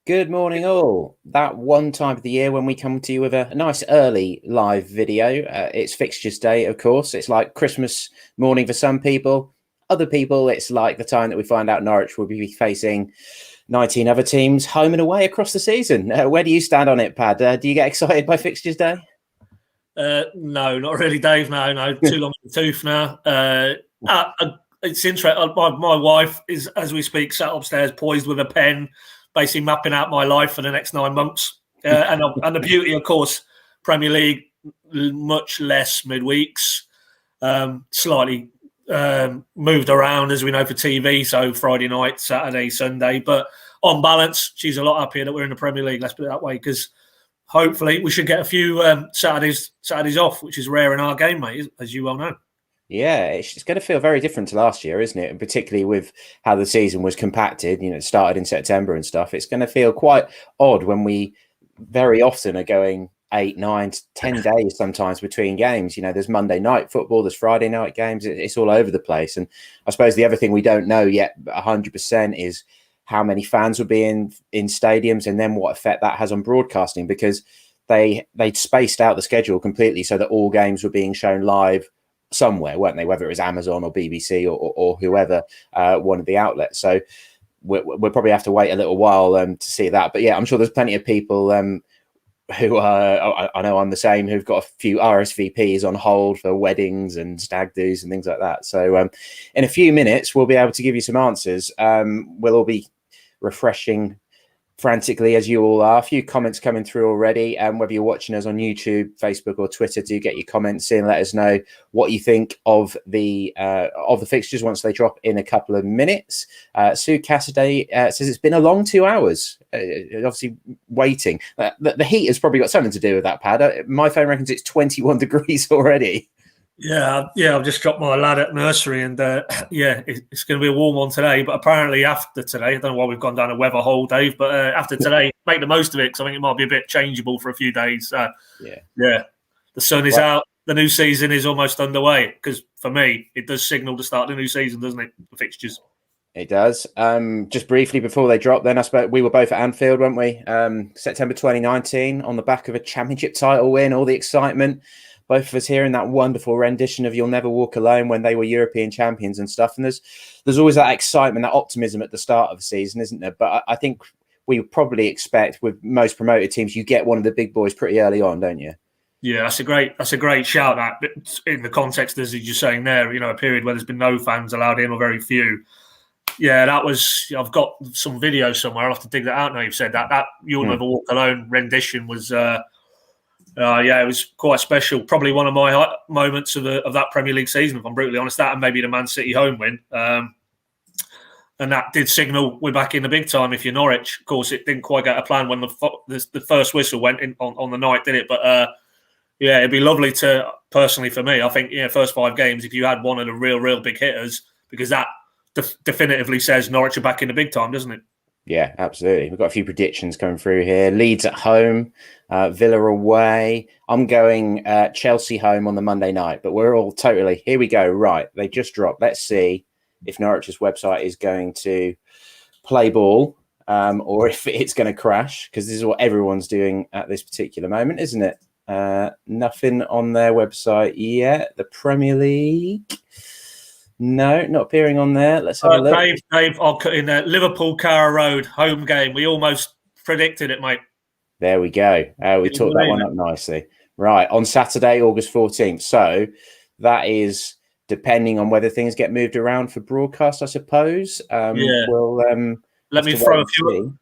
Good morning, all. That one time of the year when we come to you with a nice early live video. It's Fixtures Day, of course. It's like Christmas morning for some people. Other people, it's like the time that we find out Norwich will be facing 19 other teams home and away across the season. Where do you stand on it, Pad? Do you get excited by Fixtures Day? No, not really, Dave. No, too long in the tooth now. It's interesting. My wife is, as we speak, sat upstairs poised with a pen, basically mapping out my life for the next 9 months. And the beauty, of course, Premier League, much less midweeks, slightly moved around, as we know, for TV. So Friday night, Saturday, Sunday. But on balance, she's a lot happier that we're in the Premier League, let's put it that way, because hopefully we should get a few Saturdays off, which is rare in our game, mate, as you well know. Yeah, it's going to feel very different to last year, isn't it? And particularly with how the season was compacted, it started in September and stuff. It's going to feel quite odd when we very often are going 8, 9, 10 days sometimes between games. There's Monday night football, there's Friday night games. It's all over the place. And I suppose the other thing we don't know yet 100% is how many fans will be in stadiums, and then what effect that has on broadcasting, because they'd spaced out the schedule completely so that all games were being shown live somewhere, weren't they? Whether it was Amazon or BBC or whoever, one of the outlets. So we'll probably have to wait a little while to see that. But yeah, I'm sure there's plenty of people who are, I know I'm the same, who've got a few RSVPs on hold for weddings and stag do's and things like that. So in a few minutes, we'll be able to give you some answers. We'll all be refreshing frantically, as you all are. A few comments coming through already, and whether you're watching us on YouTube, Facebook or Twitter, do get your comments in. Let us know what you think of the fixtures once they drop in a couple of minutes. Sue Cassidy says it's been a long 2 hours, obviously waiting. The heat has probably got something to do with that, Pad. My phone reckons it's 21 degrees already. Yeah, I've just dropped my lad at nursery, and it's going to be a warm one today. But apparently after today, I don't know why we've gone down a weather hole, Dave, but after today, make the most of it, because I think it might be a bit changeable for a few days. The sun is out. The new season is almost underway, because for me, it does signal to start the new season, doesn't it, the fixtures? It does. Just briefly before they drop, then I suppose we were both at Anfield, weren't we? September 2019, on the back of a championship title win, all the excitement. Both of us hearing that wonderful rendition of "You'll Never Walk Alone" when they were European champions and stuff. And there's always that excitement, that optimism at the start of the season, isn't there? But I think we would probably expect, with most promoted teams, you get one of the big boys pretty early on, don't you? Yeah, that's a great shout. That in the context, as you're saying there, a period where there's been no fans allowed in, or very few. Yeah, that was. I've got some video somewhere. I'll have to dig that out now. You've said that "You'll Never Walk Alone" rendition was. It was quite special. Probably one of my moments of that Premier League season, if I'm brutally honest. That and maybe the Man City home win. And that did signal we're back in the big time if you're Norwich. Of course, it didn't quite get a plan when the first whistle went in on the night, did it? But it'd be lovely to, personally for me, I think, first 5 games, if you had one of the real big hitters, because that definitively says Norwich are back in the big time, doesn't it? Yeah, absolutely. We've got a few predictions coming through here. Leeds at home, Villa away. I'm going Chelsea home on the Monday night, but we're all totally, here we go. Right, they just dropped. Let's see if Norwich's website is going to play ball or if it's going to crash, because this is what everyone's doing at this particular moment, isn't it? Nothing on their website yet. The Premier League. No, not appearing on there. Let's have a look. Dave, I'll cut in there. Liverpool, Carrow Road, home game. We almost predicted it, mate. There we go. We talked that one up nicely. Right, on Saturday, August 14th. So that is depending on whether things get moved around for broadcast, I suppose. We'll let me throw a few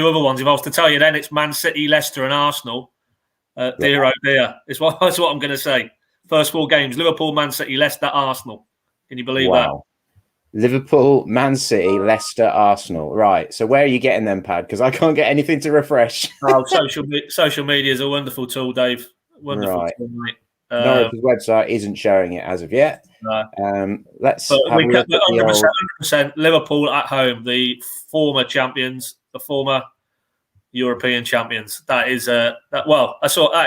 other ones. If I was to tell you, then it's Man City, Leicester, and Arsenal. Dear, oh dear. That's what I'm going to say. First 4 games: Liverpool, Man City, Leicester, Arsenal. Can you believe that? Liverpool, Man City, Leicester, Arsenal. Right. So where are you getting them, Pad? Because I can't get anything to refresh. Social media is a wonderful tool, Dave. Wonderful tool, mate. Norwich's website isn't showing it as of yet. No. Let's have a look at 100% Liverpool at home, the former champions, the former European champions. That is that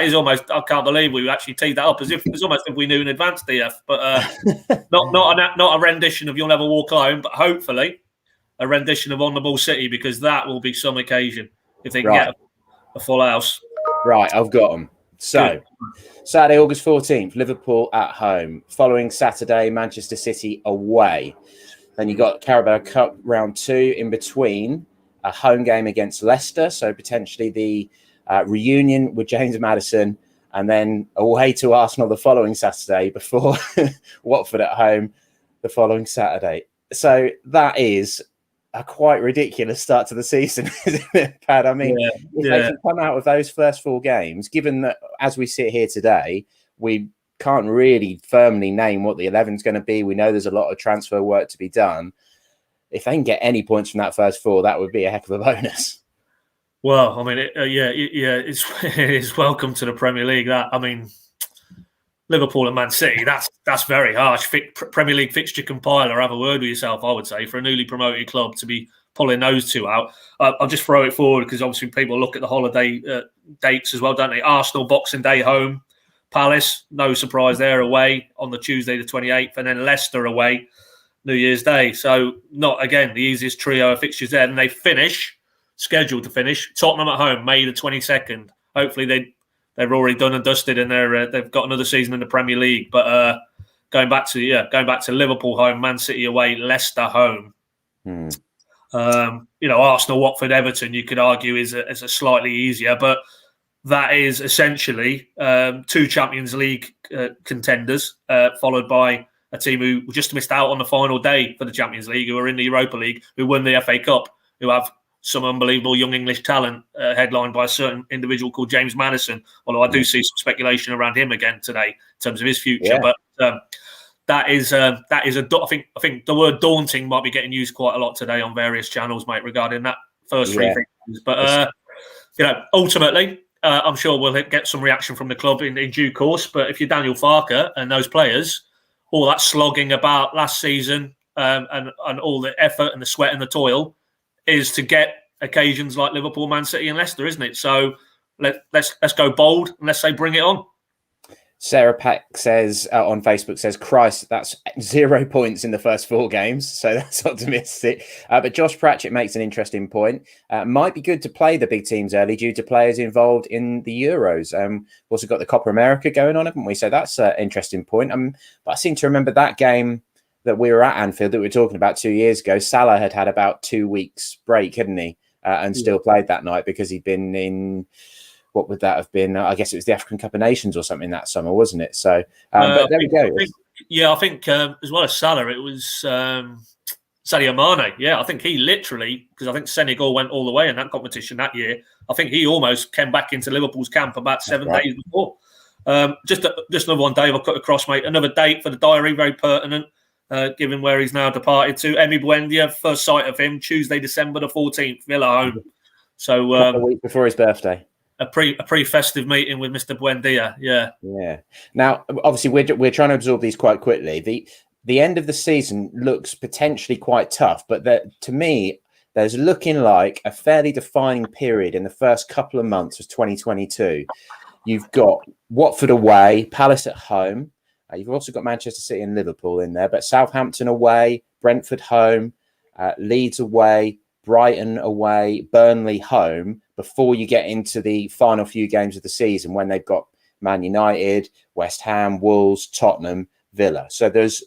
is almost. I can't believe we actually teed that up as if it's almost if we knew in advance, DF. But not a rendition of "You'll Never Walk Alone," but hopefully a rendition of On the Ball City, because that will be some occasion if they can Right. get a full house. Right, I've got them. So, Saturday, August 14th, Liverpool at home. Following Saturday, Manchester City away. Then you got Carrow Cup round 2 in between, a home game against Leicester, so potentially the reunion with James Maddison, and then away to Arsenal the following Saturday before Watford at home the following Saturday. So that is a quite ridiculous start to the season, isn't it, Pad? I mean, if they can come out with those first 4 games, given that as we sit here today, we can't really firmly name what the 11 is going to be. We know there's a lot of transfer work to be done. If they can get any points from that first 4, that would be a heck of a bonus. Well, I mean, it's welcome to the Premier League. That, I mean, Liverpool and Man City, that's very harsh. Premier League fixture compiler, have a word with yourself, I would say, for a newly promoted club to be pulling those 2 out. I'll just throw it forward because obviously people look at the holiday dates as well, don't they? Arsenal, Boxing Day home. Palace, no surprise there, away on the Tuesday the 28th. And then Leicester away, New Year's Day. So not, again, the easiest trio of fixtures there. And they scheduled to finish, Tottenham at home, May the 22nd. Hopefully they've already done and dusted, and they've got another season in the Premier League. But going back to Liverpool home, Man City away, Leicester home. Arsenal, Watford, Everton, you could argue is a slightly easier, but that is essentially 2 Champions League contenders, followed by a team who just missed out on the final day for the Champions League, who are in the Europa League, who won the FA Cup, who have some unbelievable young English talent, headlined by a certain individual called James Maddison. Although I do see some speculation around him again today in terms of his future. Yeah. But that is I think the word daunting might be getting used quite a lot today on various channels, mate, regarding that first 3 things. But ultimately, I'm sure we'll get some reaction from the club in due course. But if you're Daniel Farke and those players, all that slogging about last season and all the effort and the sweat and the toil is to get occasions like Liverpool, Man City and Leicester, isn't it? So let's go bold and let's say bring it on. Sarah Pack says on Facebook, says, Christ, that's 0 points in the first 4 games. So that's optimistic. But Josh Pratchett makes an interesting point. Might be good to play the big teams early due to players involved in the Euros. We've also got the Copa America going on, haven't we? So that's an interesting point. But I seem to remember that game that we were at Anfield that we were talking about 2 years ago. Salah had about 2 weeks break, hadn't he? And still played that night because he'd been in... What would that have been? I guess it was the African Cup of Nations or something that summer, wasn't it? So, but there we go. I think as well as Salah, it was Sadio Mane. Yeah, I think he literally, because I think Senegal went all the way in that competition that year. I think he almost came back into Liverpool's camp about 7 days before. Just another one, Dave, I'll cut across, mate. Another date for the diary, very pertinent, given where he's now departed to. Emi Buendia, first sight of him, Tuesday, December the 14th, Villa home. So a week before his birthday. A pre-festive meeting with Mr. Buendia, yeah. Now, obviously, we're trying to absorb these quite quickly. The end of the season looks potentially quite tough, but to me, there's looking like a fairly defining period in the first couple of months of 2022. You've got Watford away, Palace at home. You've also got Manchester City and Liverpool in there, but Southampton away, Brentford home, Leeds away, Brighton away, Burnley home, before you get into the final few games of the season when they've got Man United, West Ham, Wolves, Tottenham, Villa. So there's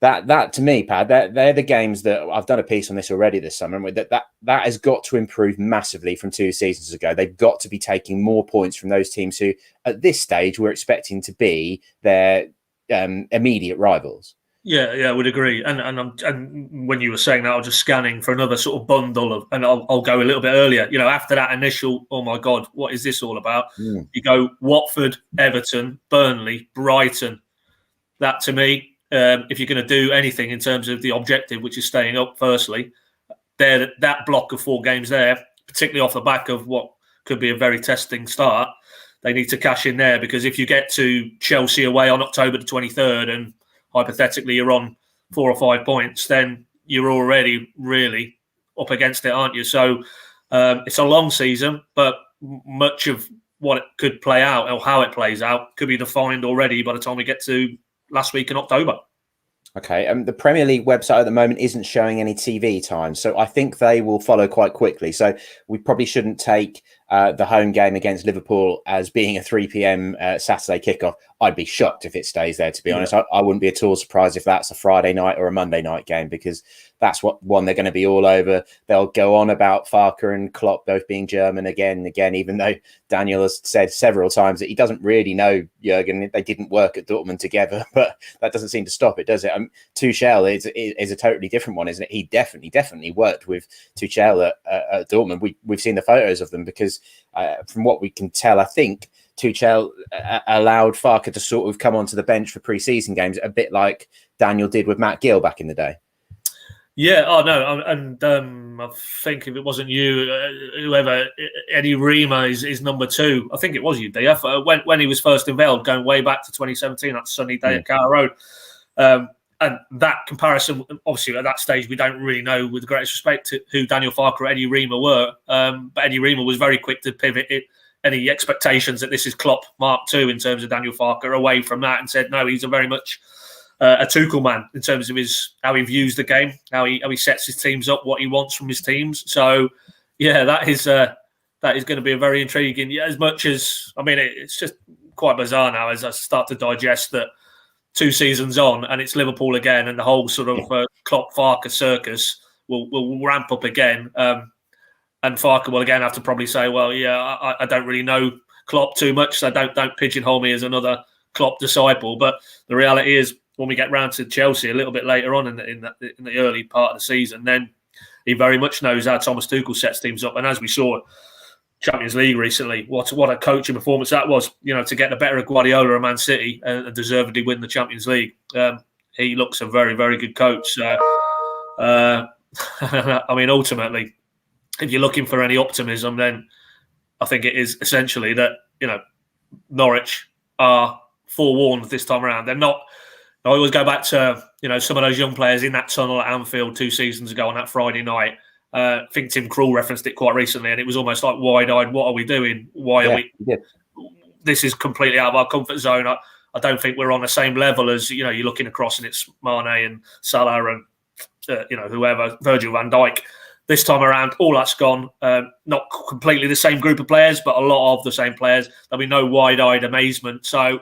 that to me, Pad, they're the games that I've done a piece on this already this summer. That has got to improve massively from 2 seasons ago. They've got to be taking more points from those teams who, at this stage, we're expecting to be their immediate rivals. Yeah, I would agree. And when you were saying that, I was just scanning for another sort of bundle of, and I'll go a little bit earlier. After that initial, oh my God, what is this all about? You go Watford, Everton, Burnley, Brighton. That to me, if you're going to do anything in terms of the objective, which is staying up, firstly, that block of 4 games there, particularly off the back of what could be a very testing start, they need to cash in there, because if you get to Chelsea away on October the 23rd and hypothetically you're on 4 or 5 points, then you're already really up against it, aren't you? So it's a long season, but much of what it could play out or how it plays out could be defined already by the time we get to last week in October. Okay, the Premier League website at the moment isn't showing any TV time, so I think they will follow quite quickly. So we probably shouldn't take the home game against Liverpool as being a 3 p.m. Saturday kickoff. I'd be shocked if it stays there, to be honest. I wouldn't be at all surprised if that's a Friday night or a Monday night game, because that's what one they're going to be all over. They'll go on about Farke and Klopp both being German again and again, even though Daniel has said several times that he doesn't really know Jurgen. They didn't work at Dortmund together, but that doesn't seem to stop it, does it? Tuchel is a totally different one, isn't it? He definitely worked with Tuchel at Dortmund. We've seen the photos of them, because from what we can tell, I think Tuchel allowed Farke to sort of come onto the bench for pre-season games, a bit like Daniel did with Matt Gill back in the day. Yeah, no, and I think if it wasn't you, whoever, Eddie Rima is number 2. I think it was you, DF, when he was first unveiled, going way back to 2017, that sunny day at Carrow Road. And that comparison, obviously, at that stage, we don't really know, with the greatest respect, to who Daniel Farke or Eddie Rima were. But Eddie Rima was very quick to pivot any expectations that this is Klopp Mark II in terms of Daniel Farke away from that, and said, no, he's a very much a Tuchel man in terms of how he views the game, how he sets his teams up, what he wants from his teams. So, yeah, that is going to be a very intriguing. Yeah, as much as, I mean, it's just quite bizarre now as I start to digest that 2 seasons on, and it's Liverpool again, and the whole sort of Klopp Farke circus will ramp up again. And Farke will again have to probably say, well, yeah, I don't really know Klopp too much, so don't pigeonhole me as another Klopp disciple. But the reality is, when we get round to Chelsea a little bit later on in the early part of the season, then he very much knows how Thomas Tuchel sets teams up. And as we saw Champions League recently, what a coaching performance that was, to get the better of Guardiola and Man City and deservedly win the Champions League. He looks a very, very good coach. So, I mean, ultimately, if you're looking for any optimism, then I think it is essentially that, Norwich are forewarned this time around. They're not. I always go back to, some of those young players in that tunnel at Anfield 2 seasons ago on that Friday night. I think Tim Krul referenced it quite recently, and it was almost like wide-eyed. What are we doing? Why are we? Yeah. This is completely out of our comfort zone. I don't think we're on the same level as, you're looking across and it's Mane and Salah and, whoever, Virgil van Dijk. This time around, all that's gone. Not completely the same group of players, but a lot of the same players. There'll be no wide-eyed amazement. So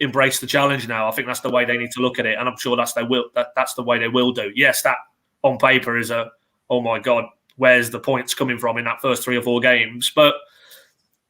embrace the challenge now. I think that's the way they need to look at it, and I'm sure that's the way they will do. Yes, that on paper is oh my God, where's the points coming from in that first 3 or 4 games? But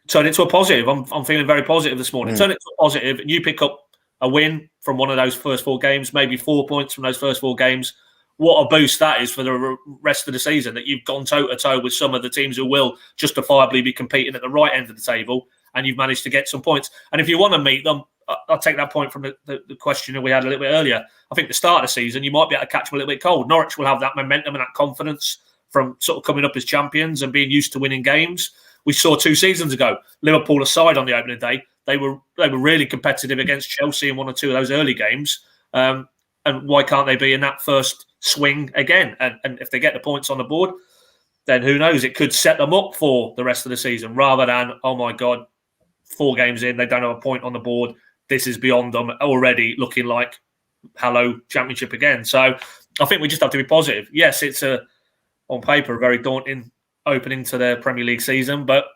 turn it to a positive. I'm feeling very positive this morning. Turn it to a positive, and you pick up a win from one of those first 4 games, maybe 4 points from those first 4 games. What a boost that is for the rest of the season, that you've gone toe-to-toe with some of the teams who will justifiably be competing at the right end of the table, and you've managed to get some points. And if you want to meet them, I'll take that point from the question that we had a little bit earlier. I think the start of the season, you might be able to catch them a little bit cold. Norwich will have that momentum and that confidence from sort of coming up as champions and being used to winning games. We saw 2 seasons ago, Liverpool aside on the opening day, they were really competitive against Chelsea in 1 or 2 of those early games. And why can't they be in that first swing again? And if they get the points on the board, then who knows? It could set them up for the rest of the season, rather than, oh my God, 4 games in, they don't have a point on the board. This is beyond them, already looking like hello Championship again. So I think we just have to be positive. Yes, it's on paper a very daunting opening to their Premier League season, but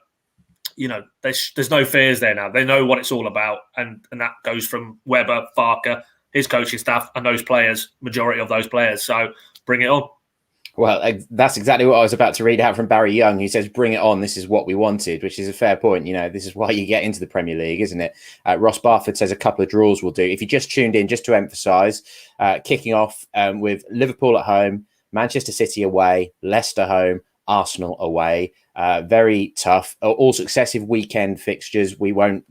there's no fears there now. They know what it's all about, and that goes from Webber, Farke, his coaching staff, and those players, majority of those players. So bring it on. Well, that's exactly what I was about to read out from Barry Young, who says, bring it on, this is what we wanted, which is a fair point. This is why you get into the Premier League, isn't it? Ross Barford says a couple of draws will do. If you just tuned in, just to emphasise, kicking off with Liverpool at home, Manchester City away, Leicester home, Arsenal away. Very tough. All successive weekend fixtures. We won't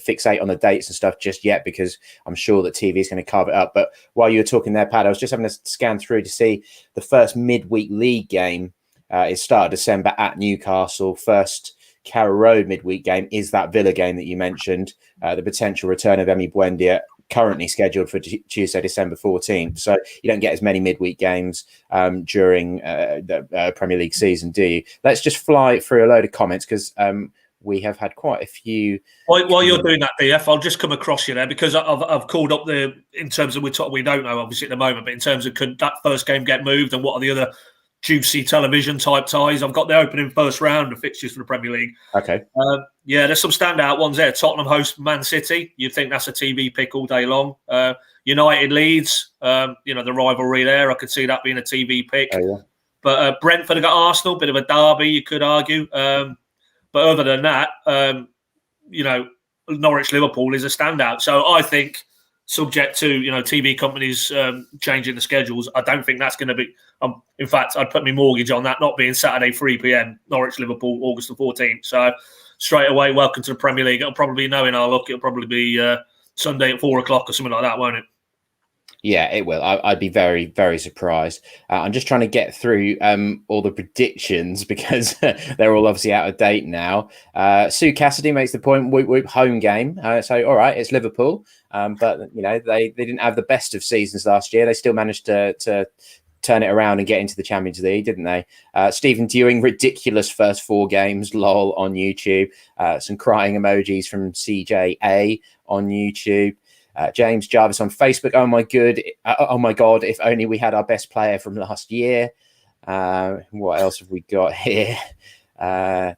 fixate on the dates and stuff just yet, because I'm sure that TV is going to carve it up. But while you were talking there, Pat, I was just having to scan through to see the first midweek league game is start of December at Newcastle. First Carrow Road midweek game is that Villa game that you mentioned, the potential return of Emi Buendia, currently scheduled for Tuesday, December 14th. So you don't get as many midweek games during the Premier League season, do you? Let's just fly through a load of comments, because we have had quite a few. While you're doing that, DF, I'll just come across you there because I've called up in terms of we don't know obviously at the moment, but in terms of could that first game get moved and what are the other juicy television type ties? I've got the opening first round of fixtures for the Premier League. Okay. There's some standout ones there. Tottenham host Man City. You'd think that's a TV pick all day long. United Leeds. The rivalry there. I could see that being a TV pick. Oh, yeah. But Brentford have got Arsenal. Bit of a derby, you could argue. But other than that, Norwich Liverpool is a standout. So I think, subject to TV companies changing the schedules, I don't think that's going to be. In fact, I'd put my mortgage on that not being Saturday 3 p.m. Norwich Liverpool August the 14th. So straight away, welcome to the Premier League. It'll probably knowing our luck. It'll probably be Sunday at 4:00 or something like that, won't it? Yeah, it will. I'd be very, very surprised. I'm just trying to get through all the predictions because they're all obviously out of date now. Sue Cassidy makes the point, whoop, whoop, home game. So, all right, it's Liverpool. But, they didn't have the best of seasons last year. They still managed to turn it around and get into the Champions League, didn't they? Stephen Dewing, ridiculous first 4 games, lol, on YouTube. Some crying emojis from CJA on YouTube. James Jarvis on Facebook. Oh my God! If only we had our best player from last year. What else have we got here?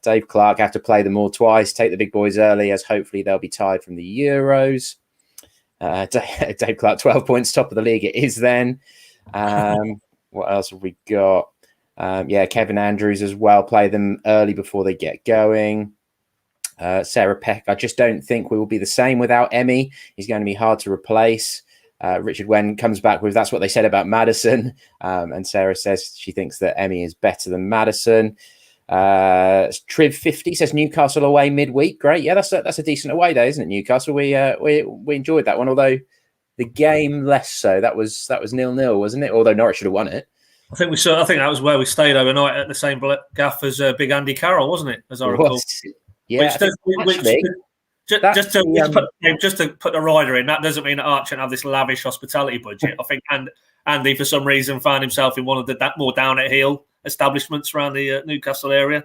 Dave Clark, have to play them all twice. Take the big boys early, as hopefully they'll be tied from the Euros. Dave Clark, 12 points, top of the league. It is then. What else have we got? Kevin Andrews as well. Play them early before they get going. Sarah Peck, I just don't think we will be the same without Emmy. He's going to be hard to replace. Richard Wen comes back with, that's what they said about Maddison. And Sarah says she thinks that Emmy is better than Maddison. Triv50 says Newcastle away midweek. Great. Yeah, that's a decent away day, isn't it, Newcastle? We enjoyed that one, although the game less so. That was 0-0, wasn't it? Although Norwich should have won it. I think that was where we stayed overnight at the same gaff as Big Andy Carroll, wasn't it? As I recall. Yeah, just to put the rider in, that doesn't mean that Arch have this lavish hospitality budget. I think Andy, for some reason, found himself in one of the more down at heel establishments around the Newcastle area.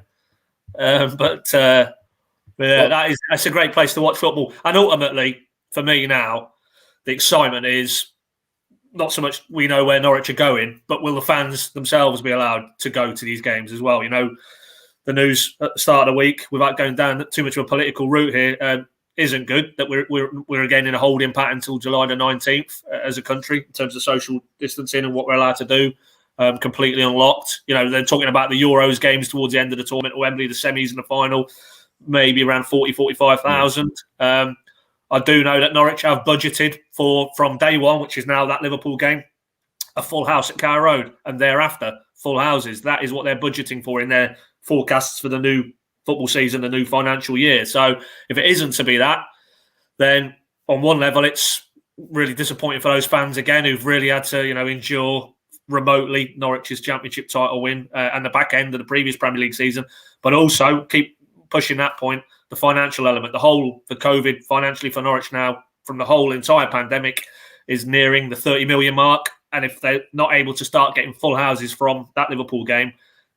That's a great place to watch football. And ultimately, for me now, the excitement is not so much we know where Norwich are going, but will the fans themselves be allowed to go to these games as well? The news at the start of the week, without going down too much of a political route here, isn't good. That we're again in a holding pattern until July the 19th as a country in terms of social distancing and what we're allowed to do. Completely unlocked. They're talking about the Euros games towards the end of the tournament at Wembley, the semis and the final, maybe around 45,000. I do know that Norwich have budgeted from day one, which is now that Liverpool game, a full house at Carrow Road, and thereafter full houses. That is what they're budgeting for in their forecasts for the new football season, the new financial year. So if it isn't to be that, then on one level, it's really disappointing for those fans again who've really had to, endure remotely Norwich's championship title win and the back end of the previous Premier League season, but also keep pushing that point, the financial element, the COVID financially for Norwich now from the whole entire pandemic is nearing the 30 million mark. And if they're not able to start getting full houses from that Liverpool game,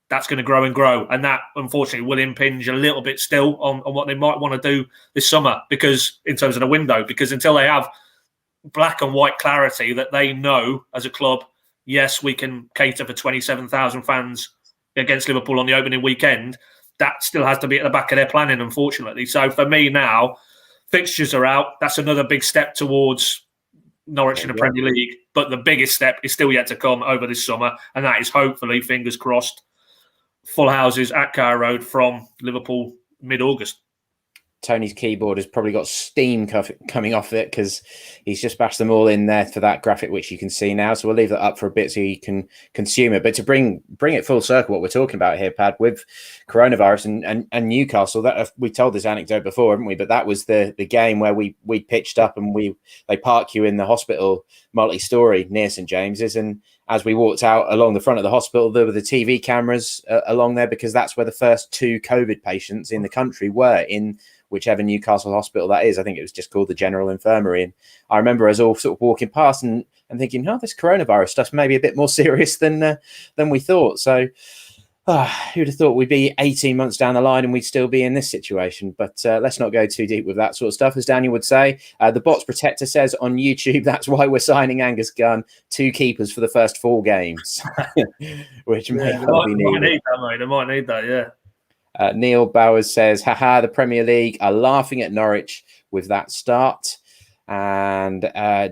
that's going to grow and grow. And that, unfortunately, will impinge a little bit still on what they might want to do this summer, because in terms of the window, because until they have black and white clarity that they know as a club, yes, we can cater for 27,000 fans against Liverpool on the opening weekend, that still has to be at the back of their planning, unfortunately. So for me now, fixtures are out. That's another big step towards Norwich in the Premier League. But the biggest step is still yet to come over this summer. And that is hopefully, fingers crossed, full houses at Carrow Road from Liverpool mid-August. Tony's keyboard has probably got steam coming off it because he's just bashed them all in there for that graphic, which you can see now. So we'll leave that up for a bit so you can consume it. But to bring it full circle, what we're talking about here, Pad, with coronavirus and Newcastle, that we told this anecdote before, haven't we? But that was the game where we pitched up and they park you in the hospital multi-story near St James's, and as we walked out along the front of the hospital, there were the TV cameras along there because that's where the first 2 COVID patients in the country were, in whichever Newcastle hospital that is. I think it was just called the General Infirmary. And I remember us all sort of walking past and thinking, this coronavirus stuff's maybe a bit more serious than we thought. So Who'd have thought we'd be 18 months down the line and we'd still be in this situation? But let's not go too deep with that sort of stuff, as Daniel would say. The Bots Protector says on YouTube, that's why we're signing Angus Gunn, 2 keepers for the first 4 games, which may well be needed. They might need that, yeah. Neil Bowers says, haha, the Premier League are laughing at Norwich with that start. And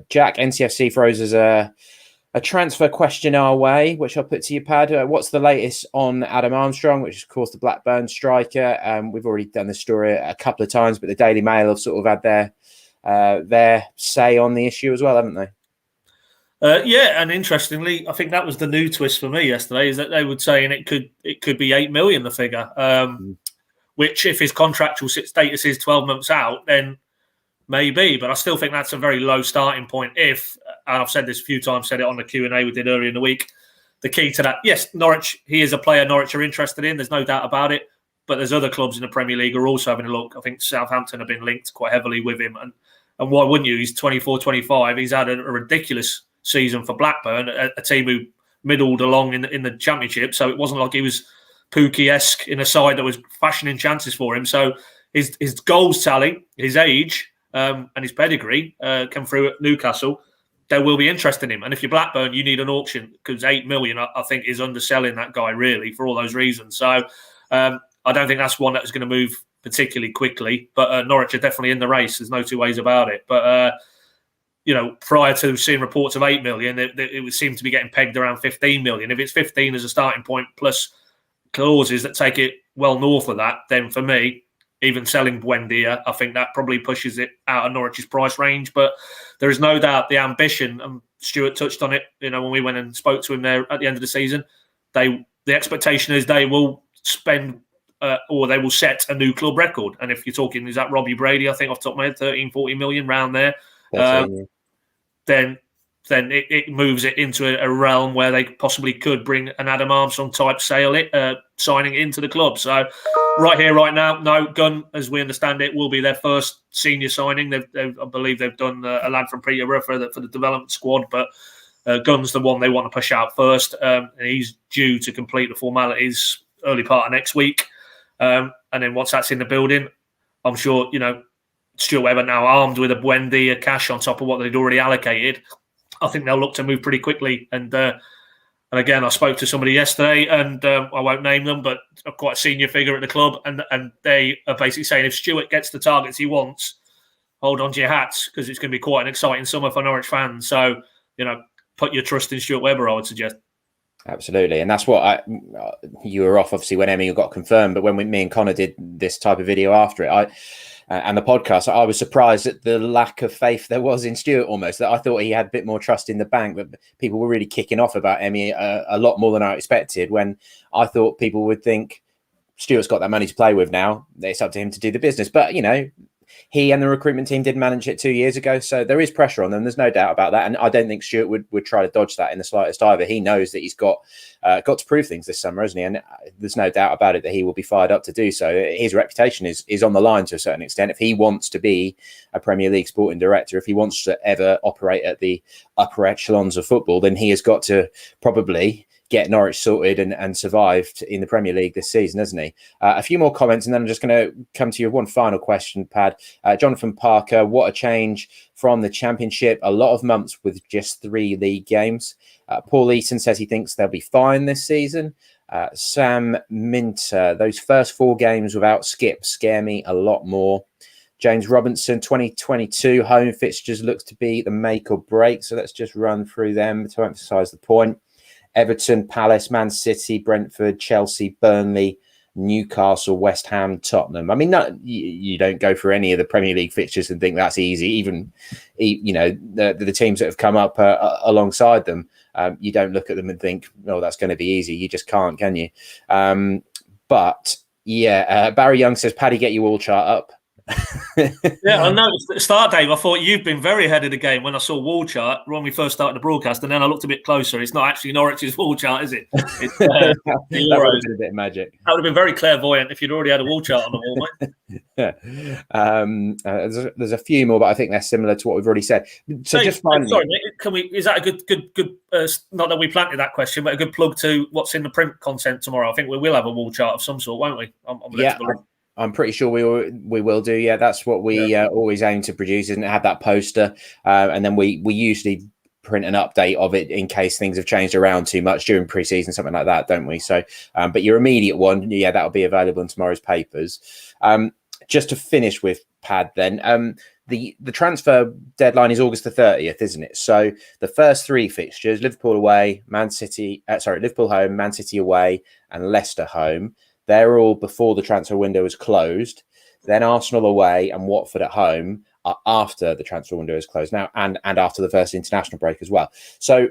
Jack NCFC throws us a transfer question our way, which I'll put to you, Pad. What's the latest on Adam Armstrong, which is, of course, the Blackburn striker? We've already done this story a couple of times, but the Daily Mail have sort of had their say on the issue as well, haven't they? Yeah, and interestingly, I think that was the new twist for me yesterday, is that they were saying it could be 8 million, the figure, which if his contractual status is 12 months out, then maybe, but I still think that's a very low starting point. If, and I've said this a few times, said it on the Q&A we did earlier in the week, the key to that, yes, Norwich, he is a player Norwich are interested in, there's no doubt about it, but there's other clubs in the Premier League who are also having a look. I think Southampton have been linked quite heavily with him, and why wouldn't you? He's 24, 25, he's had a ridiculous season for Blackburn, a team who middled along in the Championship, so it wasn't like he was Pookie-esque in a side that was fashioning chances for him. So his goals tally, his age, and his pedigree come through at Newcastle, there will be interest in him. And if you're Blackburn, you need an auction, because 8 million, I think, is underselling that guy, really, for all those reasons. So I don't think that's one that's going to move particularly quickly. But Norwich are definitely in the race. There's no two ways about it. But, prior to seeing reports of 8 million, it would seem to be getting pegged around 15 million. If it's 15 as a starting point plus clauses that take it well north of that, then for me, even selling Buendia, I think that probably pushes it out of Norwich's price range. But there is no doubt the ambition, and Stuart touched on it, when we went and spoke to him there at the end of the season, the expectation is they will spend or they will set a new club record. And if you're talking, is that Robbie Brady, I think off the top of my head, 13, 40 million round there, then it moves it into a realm where they possibly could bring an Adam Armstrong type signing into the club. So right here, right now, no, Gunn, as we understand it, will be their first senior signing. I believe they've done a lad from Peterborough for the development squad, but Gunn's the one they want to push out first. And he's due to complete the formalities early part of next week. And then once that's in the building, I'm sure, Stuart Webber now armed with a Buendia cash on top of what they'd already allocated, I think they'll look to move pretty quickly. And again, I spoke to somebody yesterday, and I won't name them, but quite a senior figure at the club, and they are basically saying if Stuart gets the targets he wants, hold on to your hats, because it's going to be quite an exciting summer for Norwich fans. So, put your trust in Stuart Webber, I would suggest. Absolutely. And that's what you were off, obviously, when Emmy got confirmed, but when me and Connor did this type of video after it, and the podcast, I was surprised at the lack of faith there was in Stuart almost. That I thought he had a bit more trust in the bank, but people were really kicking off about Emmy a lot more than I expected, when I thought people would think Stuart's got that money to play with now. It's up to him to do the business. But, he and the recruitment team did manage it 2 years ago, so there is pressure on them. There's no doubt about that, and I don't think Stuart would try to dodge that in the slightest either. He knows that he's got to prove things this summer, hasn't he? And there's no doubt about it that he will be fired up to do so. His reputation is on the line to a certain extent. If he wants to be a Premier League sporting director, if he wants to ever operate at the upper echelons of football, then he has got to probably get Norwich sorted and survived in the Premier League this season, hasn't he? A few more comments, and then I'm just going to come to you with one final question, Pad. Jonathan Parker, what a change from the Championship. A lot of months with just 3 league games. Paul Eaton says he thinks they'll be fine this season. Sam Minter, those first 4 games without Skip scare me a lot more. James Robinson, 2022 home fixtures looks to be the make or break. So let's just run through them to emphasise the point. Everton, Palace, Man City, Brentford, Chelsea, Burnley, Newcastle, West Ham, Tottenham. I mean, you don't go for any of the Premier League fixtures and think that's easy. Even, the teams that have come up alongside them, you don't look at them and think, oh, that's going to be easy. You just can't, can you? But yeah, Barry Young says, Paddy, get your all chart up. Yeah, I noticed at the start, Dave. I thought you've been very ahead of the game when I saw wall chart when we first started the broadcast, and then I looked a bit closer. It's not actually Norwich's wall chart, is it? It's That would have been a bit of magic. That would have been very clairvoyant if you'd already had a wall chart on the wall, mate. Yeah. There's a few more, but I think they're similar to what we've already said. So, just finally, sorry, mate, can we? Is that a good? Not that we planted that question, but a good plug to what's in the print content tomorrow. I think we will have a wall chart of some sort, won't we? I'm pretty sure we will do. Yeah, that's what we always aim to produce, isn't it? Have that poster, and then we usually print an update of it in case things have changed around too much during pre-season, something like that, don't we? So, but your immediate one, yeah, that'll be available in tomorrow's papers. Just to finish with Pad, then, the transfer deadline is August the 30th, isn't it? So the first three fixtures: Liverpool away, Liverpool home, Man City away, and Leicester home. They're all before the transfer window is closed. Then Arsenal away and Watford at home are after the transfer window is closed now, and after the first international break as well. So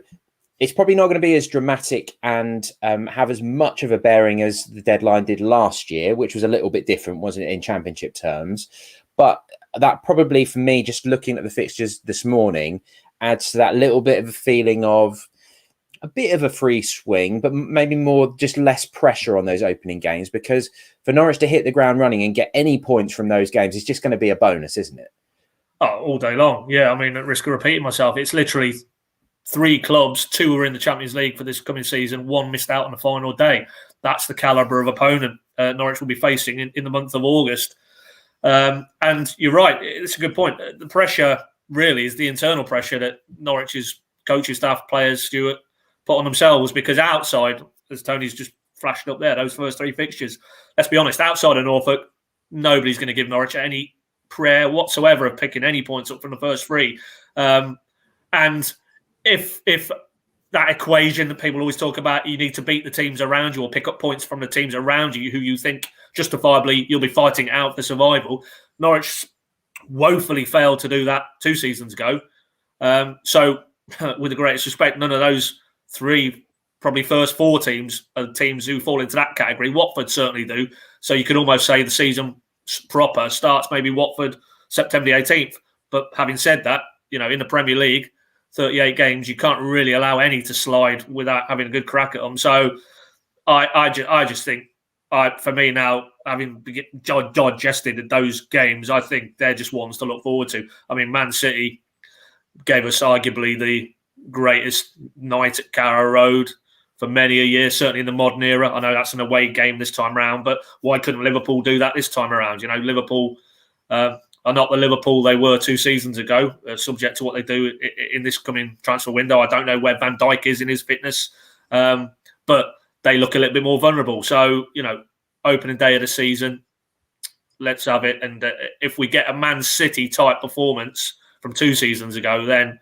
it's probably not going to be as dramatic and have as much of a bearing as the deadline did last year, which was a little bit different, wasn't it, in championship terms? But that probably, for me, just looking at the fixtures this morning, adds to that little bit of a feeling of a bit of a free swing, but maybe more just less pressure on those opening games, because for Norwich to hit the ground running and get any points from those games is just going to be a bonus, isn't it? Oh, all day long. Yeah, I mean, at risk of repeating myself, it's literally three clubs, two are in the Champions League for this coming season, one missed out on the final day. That's the calibre of opponent Norwich will be facing in the month of August. And you're right, it's a good point. The pressure really is the internal pressure that Norwich's coaching staff, players, Stewart, put on themselves, because outside, as Tony's just flashed up there, those first three fixtures, let's be honest, outside of Norfolk, nobody's going to give Norwich any prayer whatsoever of picking any points up from the first three. And if that equation that people always talk about, you need to beat the teams around you or pick up points from the teams around you who you think justifiably you'll be fighting out for survival, Norwich woefully failed to do that 2 seasons ago. So with the greatest respect, none of those three, probably first 4 teams, are teams who fall into that category. Watford certainly do. So you could almost say the season proper starts maybe Watford September the 18th. But having said that, in the Premier League, 38 games, you can't really allow any to slide without having a good crack at them. So I just think, for me now, having digested those games, I think they're just ones to look forward to. I mean, Man City gave us arguably the greatest night at Carrow Road for many a year, certainly in the modern era. I know that's an away game this time around, but why couldn't Liverpool do that this time around? Liverpool are not the Liverpool they were 2 seasons ago, subject to what they do in this coming transfer window. I don't know where Van Dijk is in his fitness, but they look a little bit more vulnerable. So, opening day of the season, let's have it. And if we get a Man City type performance from 2 seasons ago, then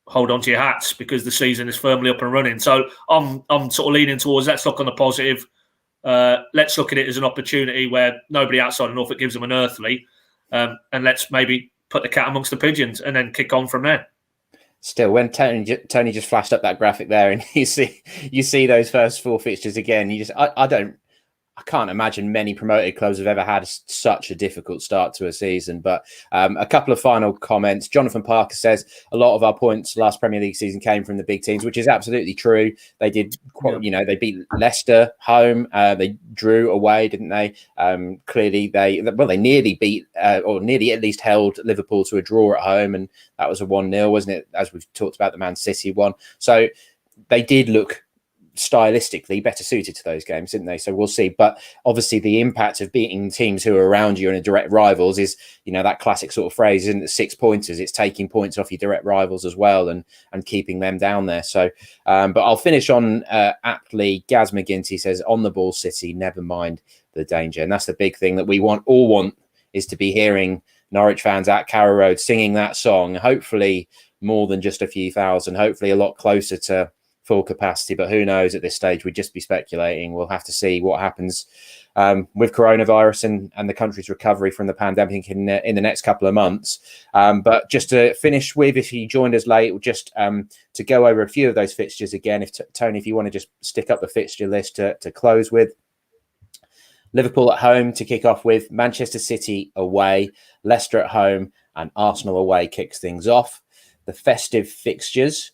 hold on to your hats, because the season is firmly up and running. So I'm sort of leaning towards, let's look on the positive. Let's look at it as an opportunity where nobody outside of Norfolk gives them an earthly. And let's maybe put the cat amongst the pigeons and then kick on from there. Still, when Tony just flashed up that graphic there, and you see those first 4 fixtures again, I can't imagine many promoted clubs have ever had such a difficult start to a season. But a couple of final comments. Jonathan Parker says a lot of our points last Premier League season came from the big teams, which is absolutely true. They did, they beat Leicester home. They drew away, didn't they? Clearly, they nearly beat or nearly at least held Liverpool to a draw at home, and that was a 1-0, wasn't it? As we've talked about, the Man City one. So they did look stylistically better suited to those games, didn't they? So we'll see. But obviously the impact of beating teams who are around you and are direct rivals is, that classic sort of phrase, isn't it? 6 pointers. It's taking points off your direct rivals as well and keeping them down there. So but I'll finish on aptly. Gaz McGinty says, on the ball City, never mind the danger. And that's the big thing that we all want is to be hearing Norwich fans at Carrow Road singing that song, hopefully more than just a few thousand, hopefully a lot closer to full capacity, but who knows at this stage? We'd just be speculating. We'll have to see what happens with coronavirus and the country's recovery from the pandemic in the next couple of months. But just to finish with, if you joined us late, just to go over a few of those fixtures again, Tony, if you want to just stick up the fixture list to close with. Liverpool at home to kick off with, Manchester City away, Leicester at home, and Arsenal away kicks things off. The festive fixtures.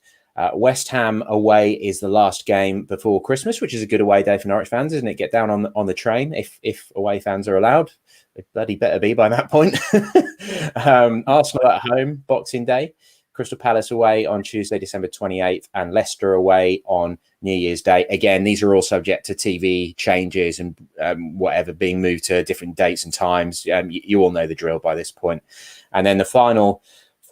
West Ham away is the last game before Christmas, which is a good away day for Norwich fans, isn't it? Get down on the train if away fans are allowed. They bloody better be by that point. Arsenal at home, Boxing Day. Crystal Palace away on Tuesday, December 28th, and Leicester away on New Year's Day. Again, these are all subject to TV changes and whatever being moved to different dates and times. You all know the drill by this point. And then the final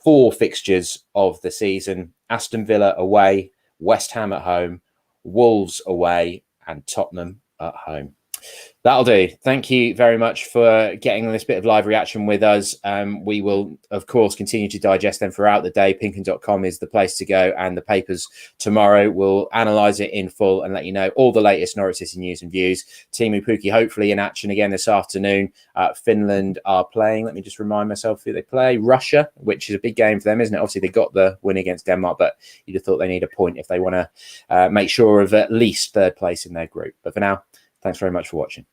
4 fixtures of the season: Aston Villa away, West Ham at home, Wolves away, and Tottenham at home. That'll do. Thank you very much for getting this bit of live reaction with us. We will, of course, continue to digest them throughout the day. Pinkun.com is the place to go, and the papers tomorrow will analyse it in full and let you know all the latest Norwich City news and views. Teemu Pukki hopefully in action again this afternoon. Finland are playing. Let me just remind myself who they play. Russia, which is a big game for them, isn't it? Obviously, they got the win against Denmark, but you'd have thought they need a point if they want to make sure of at least third place in their group. But for now, thanks very much for watching.